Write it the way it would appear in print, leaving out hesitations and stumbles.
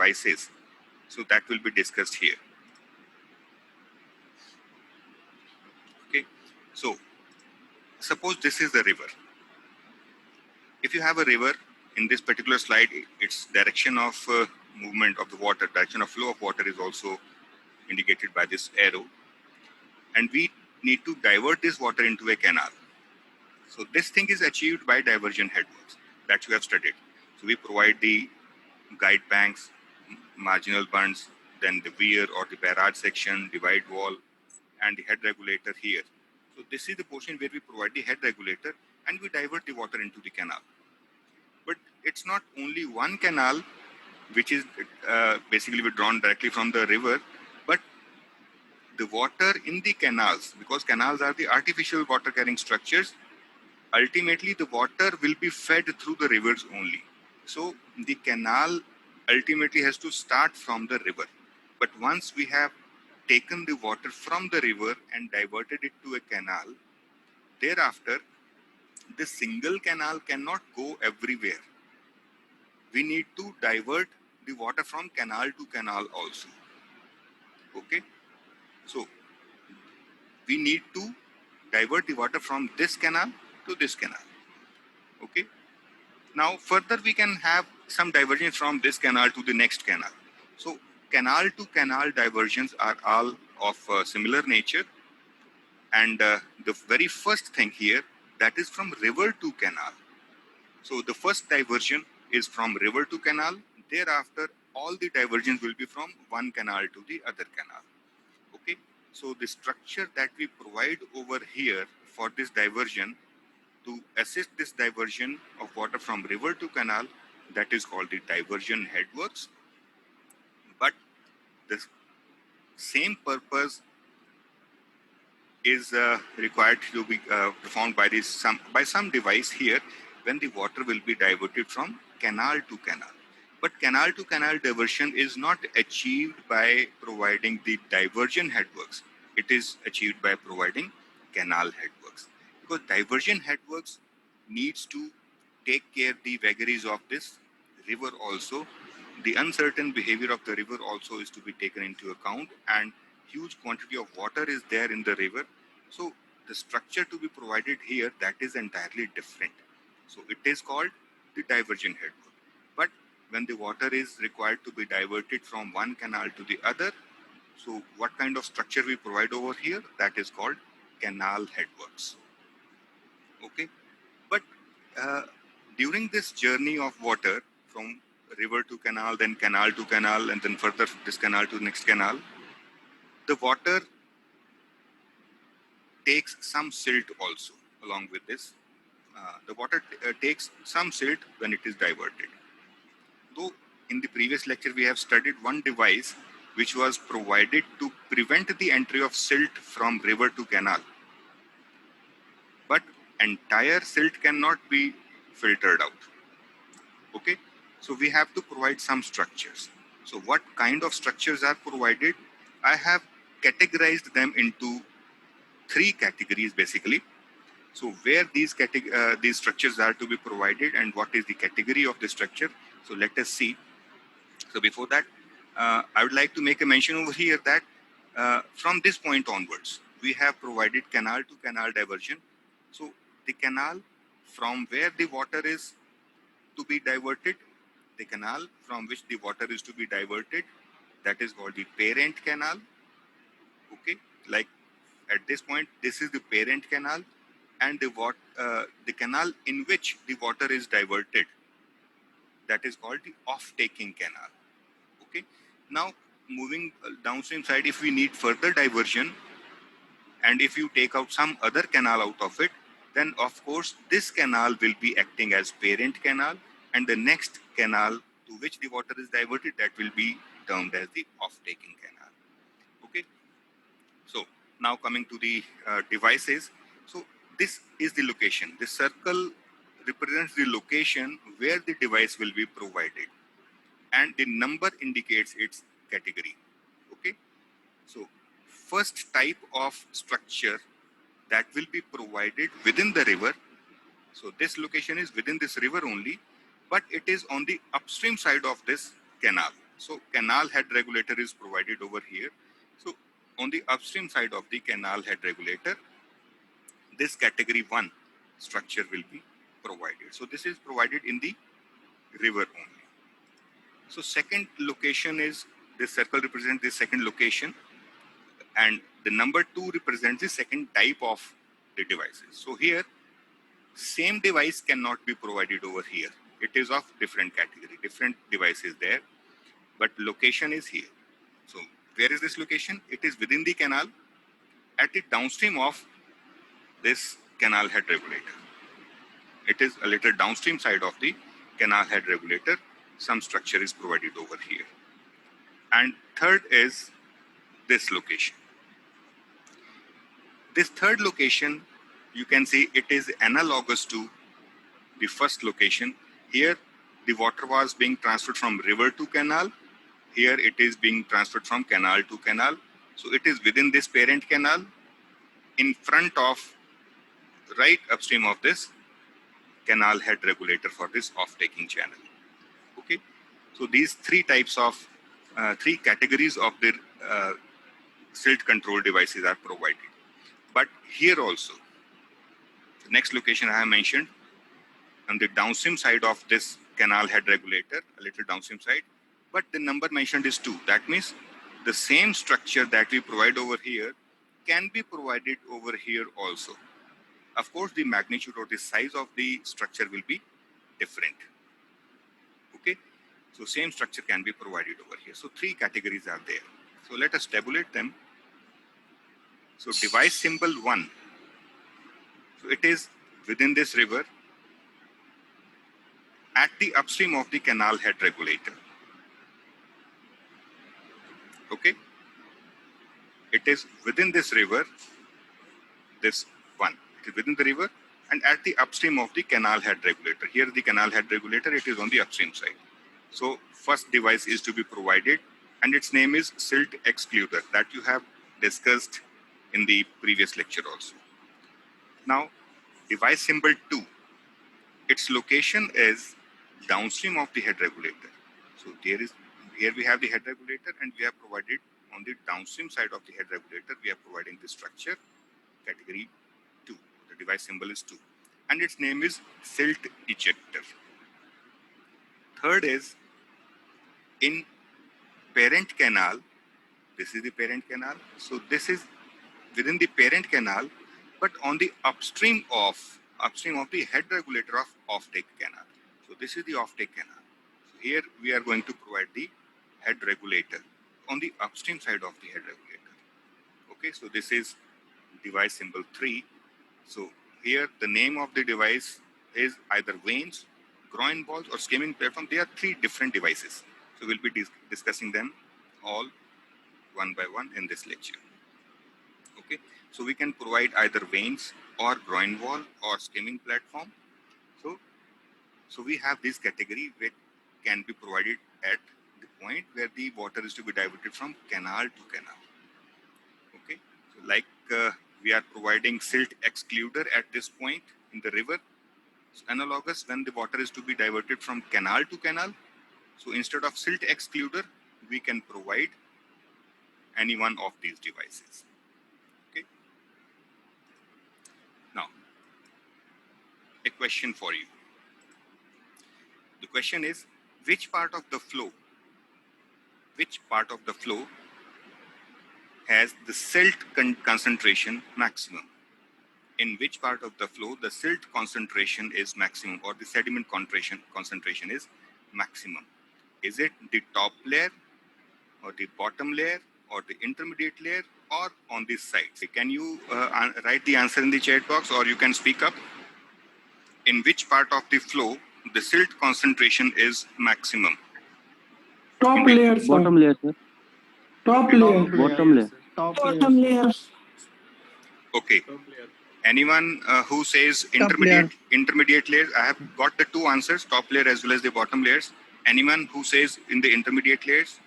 devices. So that will be discussed here. Okay, so suppose this is the river. If you have a river, in this particular slide, its direction of movement of the water, direction of flow of water is also indicated by this arrow. And we need to divert this water into a canal. So this thing is achieved by diversion headworks that you have studied. So we provide the guide banks, marginal bunds, then the weir or the barrage section, divide wall, and the head regulator here. So this is the portion where we provide the head regulator and we divert the water into the canal. But it's not only one canal which is basically withdrawn directly from the river, but the water in the canals, because canals are the artificial water carrying structures, ultimately the water will be fed through the rivers only. So the canal ultimately has to start from the river. But once we have taken the water from the river and diverted it to a canal, thereafter the single canal cannot go everywhere. We need to divert the water from canal to canal also. Okay, so we need to divert the water from this canal to this canal. Okay, now further we can have some diversion from this canal to the next canal. So canal to canal diversions are all of similar nature, and the very first thing here, that is from river to canal. So the first diversion is from river to canal. Thereafter all the diversions will be from one canal to the other canal. Okay, so the structure that we provide over here for this diversion, to assist this diversion of water from river to canal, that is called the diversion headworks. But the same purpose is required to be performed by some device here when the water will be diverted from canal to canal. But canal to canal diversion is not achieved by providing the diversion headworks. It is achieved by providing canal headworks. Because diversion headworks needs to take care the vagaries of this river also. The uncertain behavior of the river also is to be taken into account, and huge quantity of water is there in the river. So the structure to be provided here, that is entirely different. So it is called the diversion headwork. But when the water is required to be diverted from one canal to the other, so what kind of structure we provide over here, that is called canal headworks. Okay, but during this journey of water from river to canal, then canal to canal, and then further this canal to the next canal, the water takes some silt also along with this. The water takes some silt when it is diverted. Though in the previous lecture we have studied one device which was provided to prevent the entry of silt from river to canal. But entire silt cannot be filtered out. Okay, so we have to provide some structures. So what kind of structures are provided? I have categorized them into three categories basically. So where these structures are to be provided and what is the category of the structure. So let us see. So before that, I would like to make a mention over here that from this point onwards, we have provided canal to canal diversion. So the canal from where the water is to be diverted, the canal from which the water is to be diverted, that is called the parent canal. Okay, like at this point, this is the parent canal, and the canal in which the water is diverted, that is called the off-taking canal. Okay, now moving downstream side, if we need further diversion, and if you take out some other canal out of it, then of course this canal will be acting as parent canal, and the next canal to which the water is diverted, that will be termed as the off-taking canal. Okay, so now coming to the devices. So this is the location. The circle represents the location where the device will be provided, and the number indicates its category. Okay, so first type of structure that will be provided within the river. So this location is within this river only, but it is on the upstream side of this canal. So canal head regulator is provided over here. So on the upstream side of the canal head regulator, this category 1 structure will be provided. So this is provided in the river only. So second location is, this circle represents the second location, and the number 2 represents the second type of the devices. So here, same device cannot be provided over here. It is of different category, different devices there, but location is here. So where is this location? It is within the canal at the downstream of this canal head regulator. It is a little downstream side of the canal head regulator. Some structure is provided over here. And third is this location. This third location, you can see it is analogous to the first location. Here, the water was being transferred from river to canal. Here, it is being transferred from canal to canal. So it is within this parent canal, in front of, right upstream of this canal head regulator for this off-taking channel. Okay, so these three types of, three categories of the silt control devices are provided. But here also, the next location I have mentioned, on the downstream side of this canal head regulator, a little downstream side, but the number mentioned is 2. That means the same structure that we provide over here can be provided over here also. Of course, the magnitude or the size of the structure will be different. Okay, so same structure can be provided over here. So 3 categories are there. So let us tabulate them. So device symbol 1, so it is within this river at the upstream of the canal head regulator. Okay, it is within this river, this one, it is within the river and at the upstream of the canal head regulator. Here the canal head regulator, it is on the upstream side. So first device is to be provided and its name is Silt Excluder, that you have discussed in the previous lecture also. Now device symbol 2, its location is downstream of the head regulator. So here we have the head regulator and we have provided on the downstream side of the head regulator, we are providing the structure category 2. The device symbol is 2 and its name is Silt Ejector. Third is in parent canal. This is the parent canal. So this is within the parent canal, but on the upstream of the head regulator of off-take canal. So this is the off-take canal. So here we are going to provide the head regulator on the upstream side of the head regulator. Okay, so this is device symbol 3. So here the name of the device is either vanes, groin balls or skimming platform. They are 3 different devices. So we'll be discussing them all one by one in this lecture. Okay, so we can provide either vanes or groin wall or skimming platform. So we have this category which can be provided at the point where the water is to be diverted from canal to canal. Okay, so like we are providing Silt Excluder at this point in the river. So analogous when the water is to be diverted from canal to canal. So instead of Silt Excluder, we can provide any one of these devices. Okay. Now, a question for you. The question is, which part of the flow has the silt concentration maximum? In which part of the flow the silt concentration is maximum or the sediment concentration is maximum? Is it the top layer or the bottom layer or the intermediate layer or on this side? Can you write the answer in the chat box or you can speak up? In which part of the flow the silt concentration is maximum? Top layer, sir. Bottom layer, sir. Top layer. Bottom layer. Bottom layer. Okay. Anyone who says intermediate layers? I have got the 2 answers, top layer as well as the bottom layers. Anyone who says in the intermediate layers?